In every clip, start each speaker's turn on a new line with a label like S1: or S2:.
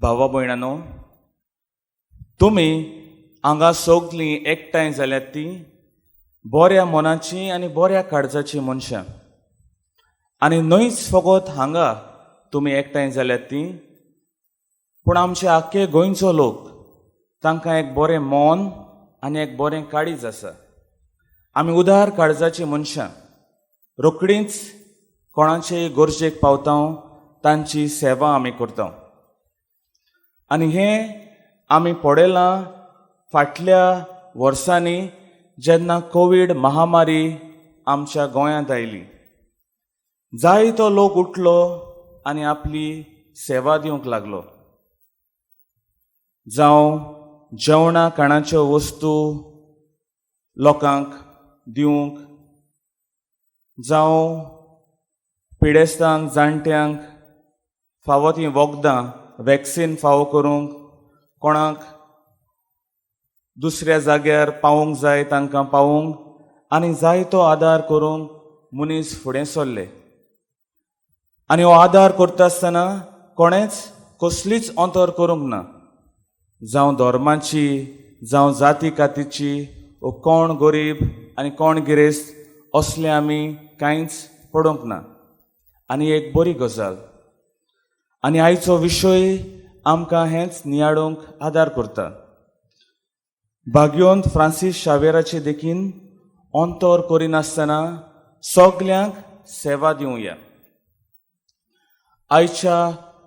S1: भावा भयणांनो, तुमी हांगा सगलीं एकठांय जाल्यात ती बऱ्या मनाची आनी बऱ्या काळजाची मनशां. आनी न्हयच फकत हांगा तुमी एकठांय जाल्यात ती, पूण आमचे आख्खे गोंयचो लोक तांकां एक बरें मन आनी एक बरें काळीज आसा. आमी उदार काळजाची मनशां. रोखडींच कोणाचेय गरजेक पावता तांची सेवा आमी करता. आनी हें आमी पळयलां फाटल्या वर्सांनी जेन्ना कोवीड महामारी आमच्या गोंयांत आयली. जायतो लोक उठलो आनी आपली सेवा दिवंक लागलो. जावं जेवणा खाणाच्यो वस्तू लोकांक दिवंक, जावं पिडेस्तांक जाणट्यांक फावो तीं वखदां वॅक्सीन फावो करूंक, कोणाक दुसऱ्या जाग्यार पावूंक जाय तांकां पावूंक, आनी जायतो आदार करूंक मनीस फुडें सरले. आनी हो आदार करता आसतना कोणेच कसलीच अंतर करूंक ना. जावं धर्माची, जावं जाती कातीची, वो कोण गरीब आनी कोण गिरेस्त असलें आमी कांयच पडोवंक ना. आनी एक बरी गजाल. आनी आयचो विशय आमकां हेंच नियाळूंक आदार करता. भाग्योंत फ्रांसीस शावेराचे देखीन अंतर करिनासतना सगल्यांक सेवा दिवया. आयच्या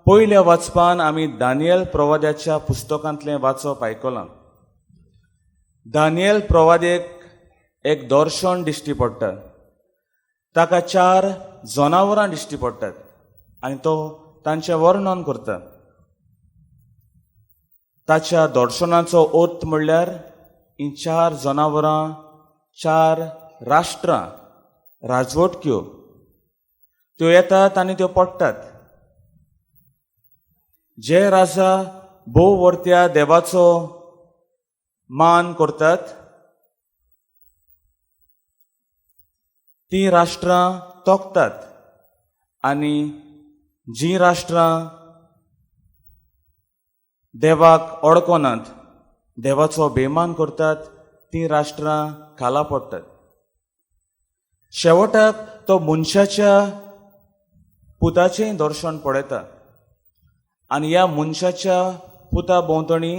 S1: पयल्या वाचपान आमी दानियल प्रवाद्याच्या पुस्तकांतलें वाचप आयकलां. दानियल प्रवादेक एक दर्शन दिश्टी पडटा. ताका 4 जनावरां दिश्टी पडटात आनी तो तांचें वर्णन करता. ताच्या दर्शनाचो अर्थ म्हणल्यार ही 4 जनावरां 4 राष्ट्रां, राजवटक्यो त्यो येतात आनी त्यो पडटात. जे राजा भोववर्त्या देवाचो मान करतात ती राष्ट्रां तोखतात, आनी जी राष्ट्रां देवाक ओळखनात, देवाचो बेमान करतात, ती राष्ट्रां खाला पडटात. शेवटाक तो मनशाच्या पुताचें दर्शन पळयता. आनी ह्या मनशाच्या पुता भोंवतणी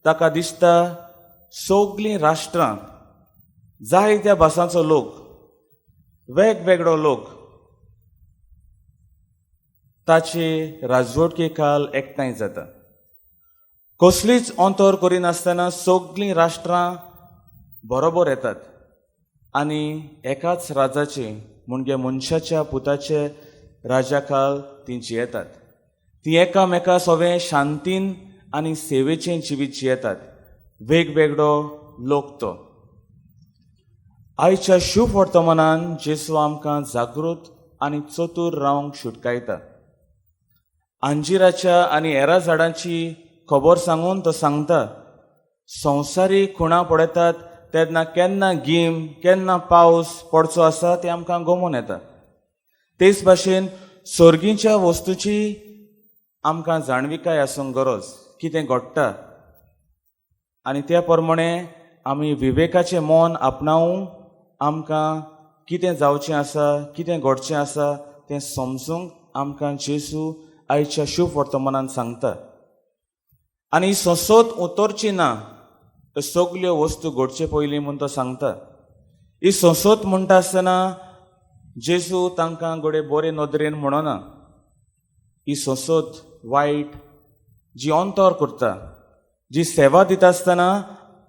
S1: ताका दिसता सगलीं राष्ट्रां, जायत्या भासांचो लोक, वेगवेगळो लोक ताचे राजवटके खाल एकठांय जाता. कसलीच अंतर करिनासतना सगलीं राष्ट्रां बरोबर येतात आनी एकाच राजाचे म्हणजे मनशाच्या पुताचे राजा खाल तीं जियेतात. तीं एकामेका सगळें शांतीन आनी सेवेचें जिवीत जियेतात. वेगवेगळो लोक तो. आयच्या शुभ वर्तमानान जेसू आमकां जागृत आनी चतूर रावंक शिटकायता. अंजिराच्या आनी हेरां झाडांची खबर सांगून तो सांगता, संवसारीक खुणां पळयतात तेन्ना केन्ना गीम, केन्ना पावस पडचो आसा तें आमकां गमून येता. तेच भाशेन सर्गीच्या वस्तूची आमकां जाणविकाय आसूंक गरज, कितें घडटा. आनी त्या प्रमाणे आमी विवेकाचें मन आपणावूंक आमकां कितें जावचें आसा, कितें घडचें आसा तें समजूंक आमकां जेसू आयच्या शुभ वर्तमानान सांगता. आनी सोंसत उतरची ना सगल्यो वस्तू घडचे पयलीं म्हूण तो सांगता. ही सोंसत म्हणटा आसतना जेसू तांकां घडये बरे नदरेन म्हणना. ही सोंसत वायट जी अंतर करता, जी सेवा दिता आसतना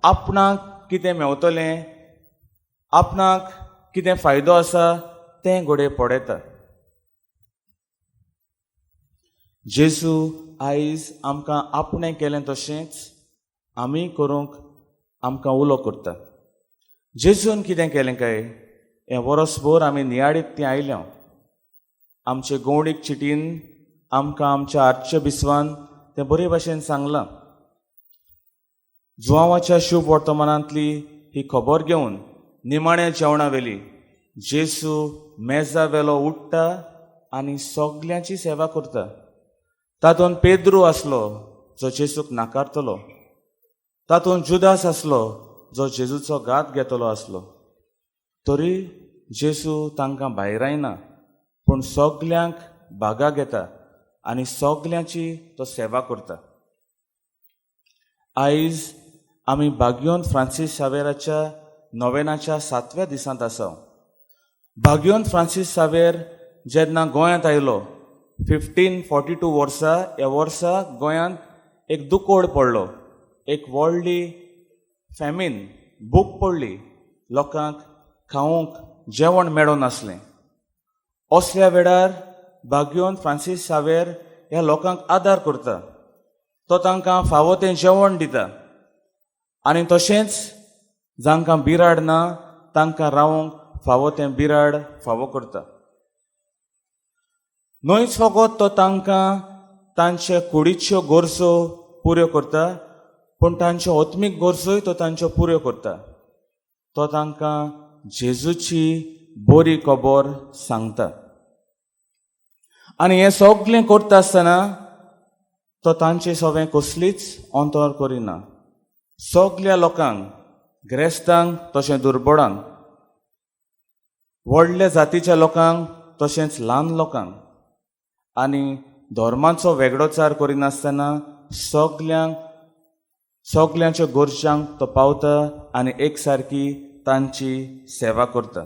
S1: आपणाक कितें मेवतलें, आपणाक कितें फायदो आसा तें घडये पळयता. जेसू आयज आमकां आपणें केलें तशेंच आमी करूंक आमकां उलो करता. जेजून कितें केलें काय हें वर्सभर आमी नियाळीत तें आयल्या. आमचे गवंडीक चिटीन आमकां आमच्या आजच्या बिस्वान तें बरे भाशेन सांगलां. जुवांवाच्या शुभ वर्तमानांतली ही खबर घेवन निमाण्या जेवणा वेली जेसू मेजा वेलो उठ्ठा आनी सगल्यांची सेवा करता. तातूंत पेद्रू आसलो, जो जेजूक नाकारतलो. तातूंत जुदास आसलो जो जेजूचो घात घेतलो आसलो. तरी जेजू तांकां भायर आयना, पूण सगल्यांक भागा घेता आनी सगल्यांची तो सेवा करता. आयज आमी बागयोन फ्रांसीस सावेराच्या नोवेनाच्या 7व्या दिसांत आसा. बागयोन फ्रांसीस सावेर जेन्ना गोंयांत आयलो 1542 वर्सा, ह्या वर्सा गोंयांत एक दुकोड पडलो. एक व्हडली फॅमीन भूक पडली. लोकांक खावंक जेवण मेळो नासलें. असल्या वेळार बागयोन फ्रांसीस सावेर ह्या लोकांक आदार करता. तो तांकां फावो तें जेवण दिता आनी तशेंच जांकां बिराड ना तांकां रावंक फावो तें बिराड फावो करता. न्हयच फकत तो तांकां तांचे कुडीच्यो गरजो पुऱ्यो करता, पूण तांच्यो आत्मीक गरजोय तो तांच्यो पुऱ्यो करता. तो तांकां जेजूची बरी खबर सांगता. आनी हें सगळें करता आसतना तो तांचे सवें कसलीच अंतर करिना. सगल्या लोकांक, ग्रेस्तांक तशें दुर्बळांक, व्हडल्या जातीच्या लोकांक तशेंच ल्हान लोकांक आनी धर्माचो वेगळोचार करिनासतना सगल्यांच्या गरजांक तो पावता आनी एकसारकी तांची सेवा करता.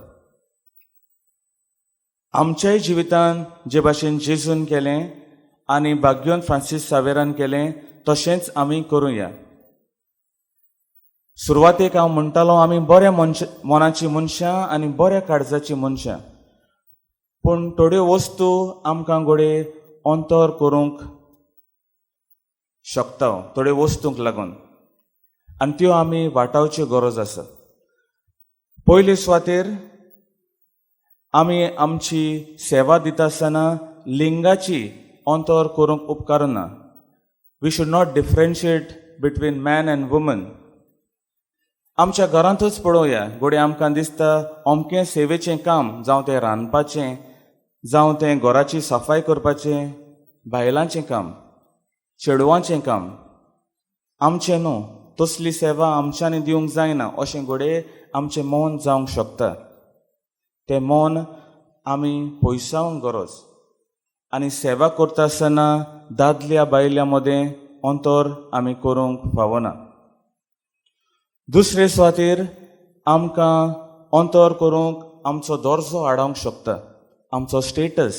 S1: आमच्याय जिवितांत जे भाशेन जेजून केलें आनी बागयोन फ्रांसीस सावेरान केलें तशेंच आमी करुया. सुरवातेक हांव म्हणटालों आमी बऱ्या मनाची मनशां आनी बऱ्या काळजाची मनशां, पूण थोड्यो वस्तू आमकां घोडे अंतर करूंक शकता, थोड्यो वस्तूंक लागून, आनी त्यो आमी वाटावची गरज आसा. पयले सुवातेर आमी आमची सेवा दिता आसतना लिंगाची अंतर करूंक उपकारना. We should not differentiate between man and woman. आमच्या घरांतूच पळोवया, घोडे आमकां दिसता अमकें सेवेचें काम, जावं तें रांदपाचें, जावं तें घराची सफाई करपाचें, बायलांचें काम, चेडवांचें काम, आमचें न्हू, तसली सेवा आमच्यांनी दिवंक जायना अशें घोडे आमचें मौन जावंक शकता. तें मौन आमी पयसावंक गरज. आनी सेवा करता आसतना दादल्या बायल्या मदें अंतर आमी करूंक फावना. दुसरे सुवातेर आमकां अंतर करूंक आमचो दर्जो हाडोंक शकता, आमचो स्टेटस.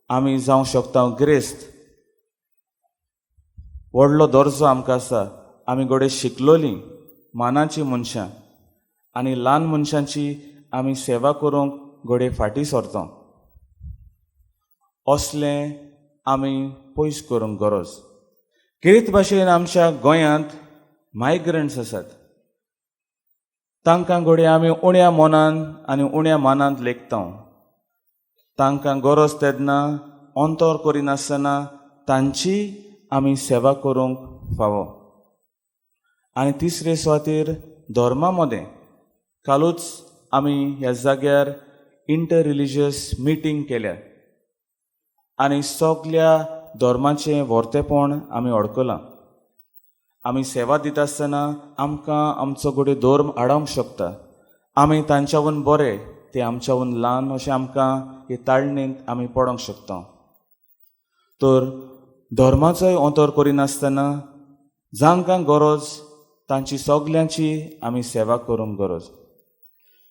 S1: आमी जावंक शकता ग्रेस्त, व्हडलो दर्जो आमकां आसा. आमी घोडे शिकलोलीं, मानाचीं मनशां, आनी ल्हान मनशांची आमी सेवा करूंक घोडे फाटीं सरता. असलें आमी पयस करूंक गरज. कितें भाशेन आमच्या गोंयांत मायग्रंट्स आसात, तांकां घोडे आमी उण्या मोनान आनी उण्या मानांत लेखता. तांकां गरज तेन्ना अंतर करिनासतना तांची आमी सेवा करूंक फावो. आनी तिसरे सुवातेर धर्मा मदें कालूच आमी ह्या जाग्यार इंटर रिलिजियस मिटींग केल्या आनी सगल्या धर्माचें वर्तेपण आमी अडकलां. आमी सेवा दिता आसतना आमकां आमचो घोडे धर्म हाडोंक शकता. आमी तांच्यावन बरे, ते आमच्यावन ल्हान अशें आमकां हे ताळणेंत आमी पडोंक शकता. तर धर्माचोय अंतर करिनासतना जांकां गरज तांची सगल्यांची आमी सेवा करूंक गरज.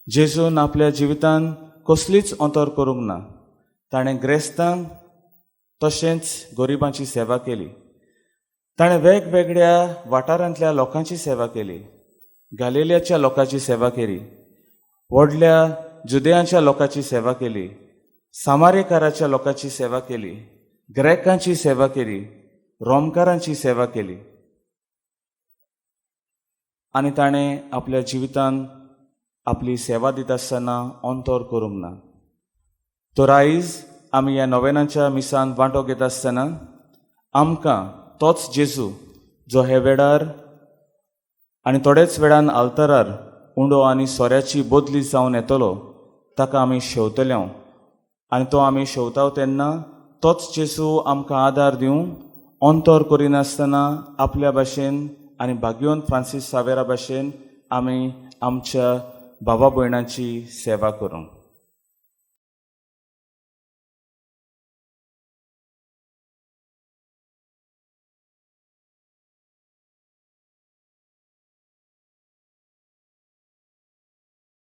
S1: जेजून आपल्या जिवितांत कसलीच अंतर करूंक ना. ताणें ग्रेस्तांक तशेंच गरिबांची सेवा केली. ताणें वेगवेगळ्या वाठारांतल्या लोकांची सेवा केली. गालिलेच्या लोकांची सेवा केली, व्हडल्या जुदेयांच्या लोकांची सेवा केली, सामारेकाराच्या लोकांची सेवा केली, ग्रेकांची सेवा केली, रोमकारांची सेवा केली. आनी ताणें आपल्या जिवितांत आपली सेवा दिता आसतना अंतर करूंक ना. तर आयज आमी ह्या नोवेनाच्या मिसांत वांटो घेता आसतना आमकां तोच जेजू जो हे वेळार आनी थोडेच वेळान आल्तारार उंडो आनी सोऱ्याची बदली जावन येतलो, ताका आमी शेवतले. आनी तो आमी शेवता तेन्ना तोच जेजू आमकां आदार दिवं अंतर करिनासतना आपल्या भाशेन आनी भाग्यवंत फ्रांसीस सावेरा भाशेन आमी आमच्या भावा भयणांची सेवा करूं.